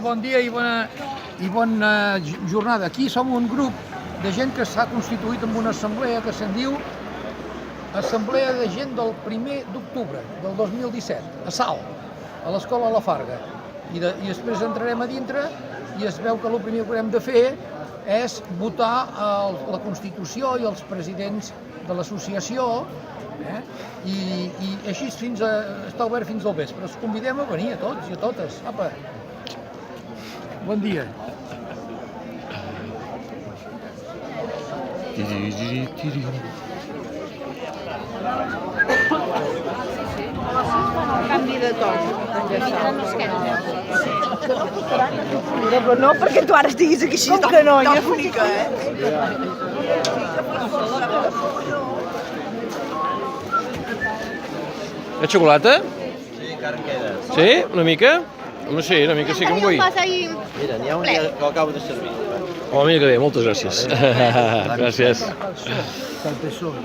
bon dia i bona jornada. Aquí som un grup de gent que s'ha constituït en una assemblea que se'n diu Assemblea de Gent del 1er d'octubre del 2017, a Salt, a l'Escola La Farga. I després entrarem a dintre i es veu que el primer que haurem de fer és votar la Constitució i els presidents de l'associació, i així està obert fins al vespre. Els convidem a venir a tots i a totes. Apa. Bon dia. Canvi de to. No, perquè tu ara estiguis aquí així. Com que no? Ja bonica, Hi ha xocolata? Sí, encara en queda. Sí? Una mica? No sé, una mica sí que en vull. Mira, n'hi ha un dia que ho acabo de servir. Oh, mira que bé, moltes gràcies. Gràcies. Del PSOE.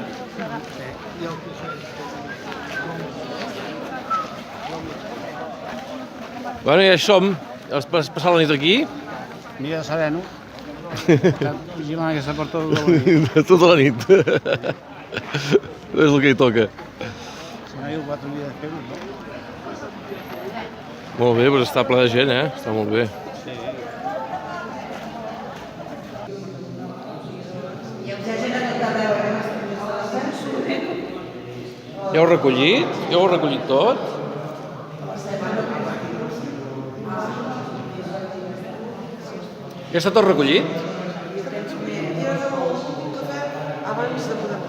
Bueno, ja hi som. Has passat la nit aquí? Mira, sereno. Vigilant aquesta per tot el dia. Tota la nit. És el que hi toca. Si no hi ha 4 dies de fer-ho, no? Molt bé, doncs està ple de gent, Està molt bé. Sí. Ja ho heu recollit? Ja ho heu recollit tot? Ja està tot recollit? Abans de poder